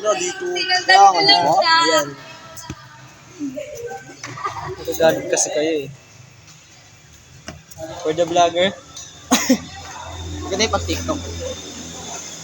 na dito. Sinundan ko lang siya. Ayan. Nagagalit kasi kayo eh. For the vlogger. Maganda yung pag-TikTok.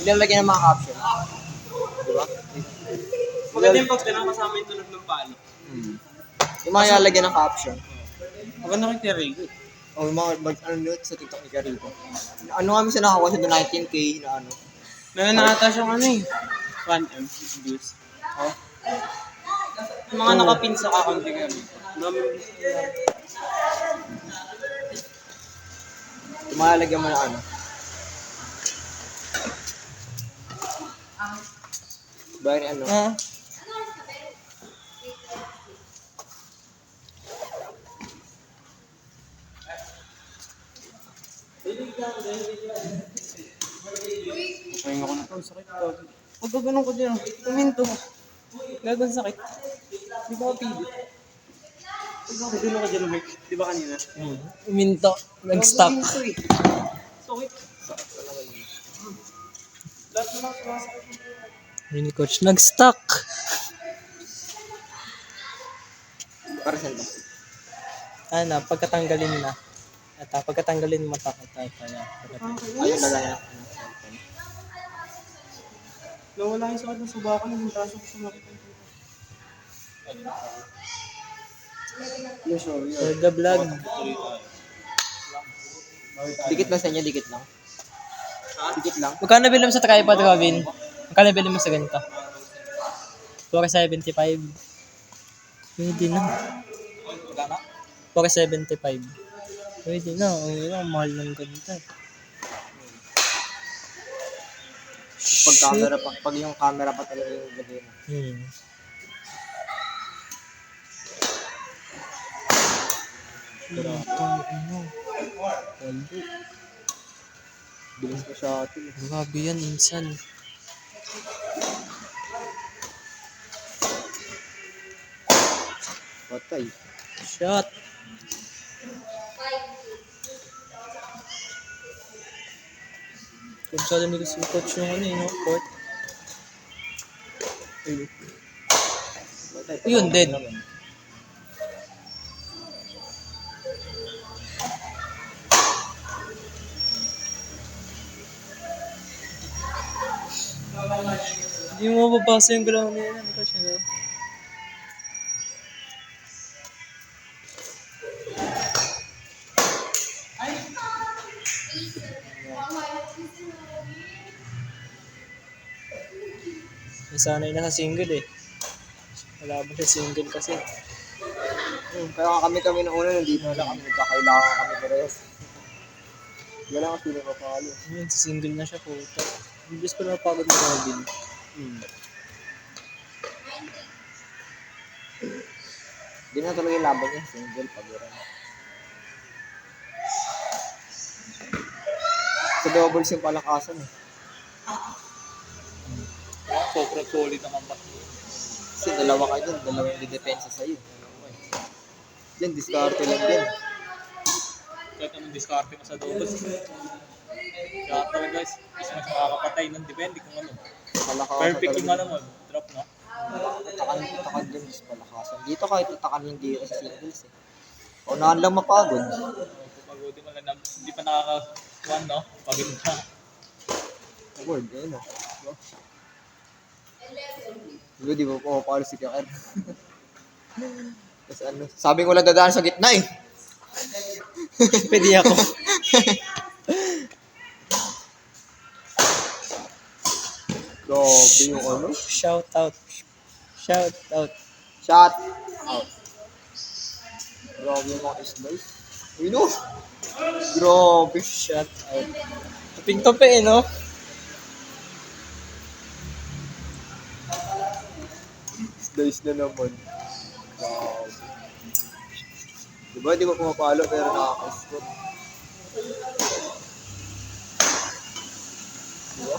Hindi nalagyan ng mga caption. Diba? Maganda yung pag tinang kasama yung tunog ng palo. Yung mga nalagyan ng caption. Maganda kay Terigo. O yung mga ano nyo sa TikTok ni Carico. Ano nga minsan nakakuha siya doon 19K na ano. Nananata siyang ano eh. 1M views. Oh. Yung mga nakapin sa account ni Terigo. Yung mga nalagyan mo na ano. Bayan ano. Pahinga ko na to. Sakit ko. Pag gano'n ko dyan. Tuminto. Gagawin sakit. Di ba kapili? Pag gano'n ka dyan, Mike. Di ba kanina? Uminto. Nag-stop. Sakit. Lahat naman sumasakit. Ni coach nag-stuck. Para saan to? Ano, pagkatanggalin na. At pagkatanggalin mo takot tayo kaya. Ayun nalagyan. Nawala yung sakit ng subakan. Yung braso ko sumakit. Yeah, sorry. For the vlog. Dikit lang sa inyo, dikit lang. Dikit lang. Magkano bilhin mo sa tripod, Robin? Magkano bilhin mo sa ganito? 475. Pwede na. 475. Pwede na. Ang mahal ng ganito. Pag camera pa, pag yung camera pa talaga yung gagawin mo. Bilis ko siya ito. Grabe yan, insan. Patay. Shot. Kung saan nila si coach yung ano no? Court. Patay. Yun din. Hindi mo mababasa yung galaw niya yan. Coach, ano? Nasanay na sa single eh. Wala ba siya single kasi. Kaya nga kami nung una, nandito na kami, nagkakailangan kami parehas. Wala nga sila papalo. Yun, sa single na siya po. Diyos ko na napagod na Robin. Hindi na talaga yung laban niya, single, pagiran. Sa doubles yung palakasan eh. Sobrang solid naman ba? Kasi dalawa kayo dun, dalawa yung didepensa sa'yo. Yan, diskarte lang din. Kahit anong diskarte mo sa doubles. Kaya talaga guys, mas makakapatay ng depende kung ano. Palakasan Perfect yung talaga. ano mo, drop no? Takan din sa palakasan. Dito kahit tatakan hindi sa singles eh. Unahan lang mapagod. Pagod mo lang na hindi pa nakaka-one no? Pagod na. Award, ayun o. Diba, di ba pumapalo si Kakar? Tapos ano, sabi ko lang dadaan sa gitna eh. Pwede ako. Grabe yung ano. Shout out. Shout out. Shot out. Grabe yung mga slice. Uy no! Grabe. Shout out. Tuping-tupi eh, no? Slice na naman. Grabe. Diba, di ba pumapalo pero nakaka-score. Diba?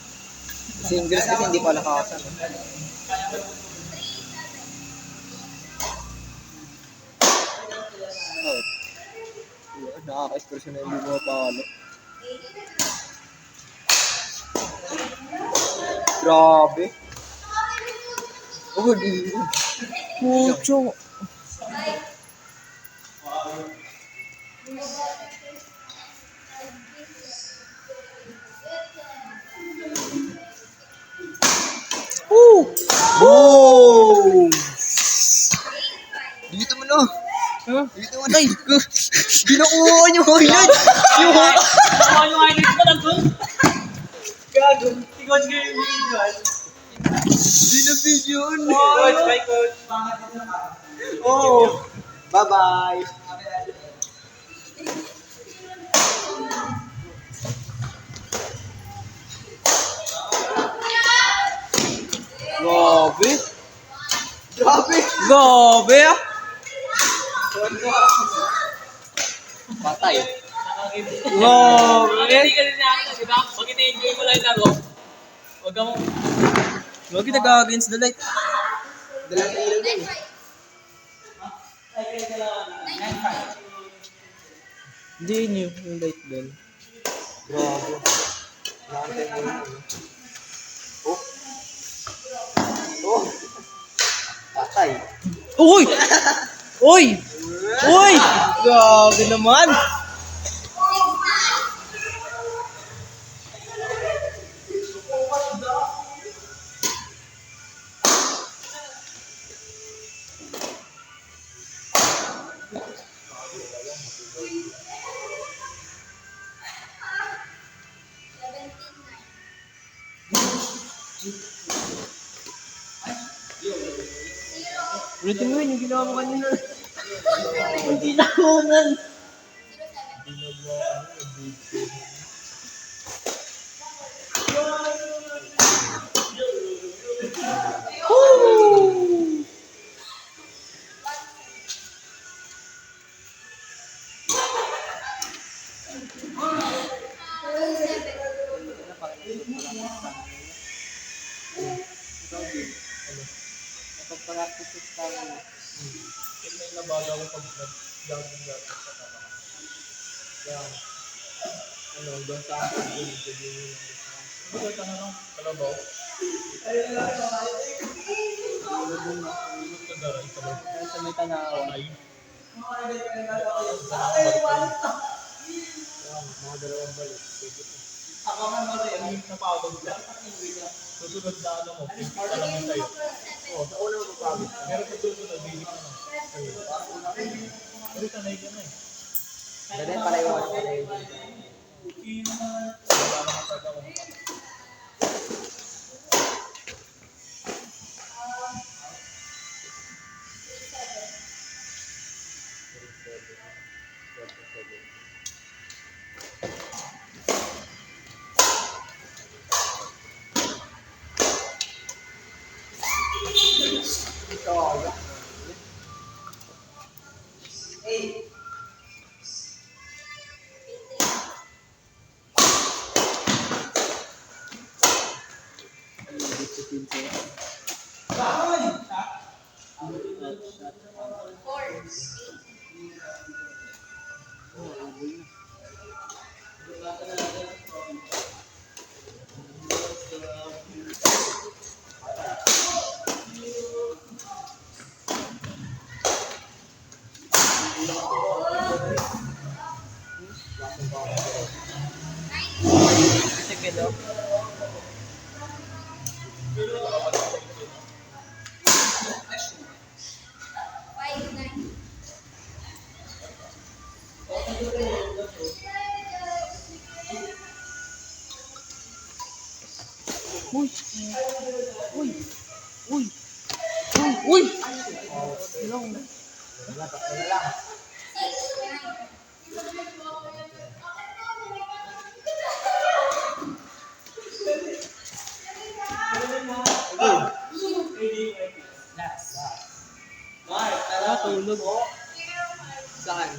Singles kasi hindi pa nakakasan. Out. Diba? Nakaka-score siya na hindi pumapalo. Grabe. Oh, di. Pucho. Woo! Boom! Dito mo na. Huh? Dito mo na. Ginakuha niyo ko yan. Yung highlight ko na doon. Gago. Tigod ko yung video. Binabidyoon. Coach, bye coach. Oh. Bye-bye. Grabe. Grabe. Grabe ah. Patay. Grabe. Hindi ka rin nakakita, di ba? Pag ina-enjoy mo lang yung laro, huwag ka mo. Huwag kita against the light. Dalang ilaw din. Hindi yun yung light doon. Grabe. Nakantay mo yun. Oh. Oh. Patay. Uy! Uy! Uy! Grabe naman! Ulitin mo yun, yung ginawa mo kanina. Hindi na kunan. Pag-practice tayo. May nabaga ko pag nag-jogging dati sa tama. Kaya, doon sa akin, yung ano ka na lang, kalabaw. Sa may tanaw. Ay. Mga dalawang balik. Ako nga napagod ka. Susunod na ano mo, pimpik ka lang yung tayo. Oo, sa una mapapagod ka. Pero pag susunod, bilik ka na. Pero sanay ka na eh. Dali, palayo ka na. Wala na kapag ako. Uy! Uy! Uy! Uy! Uy! Tulog. Saan?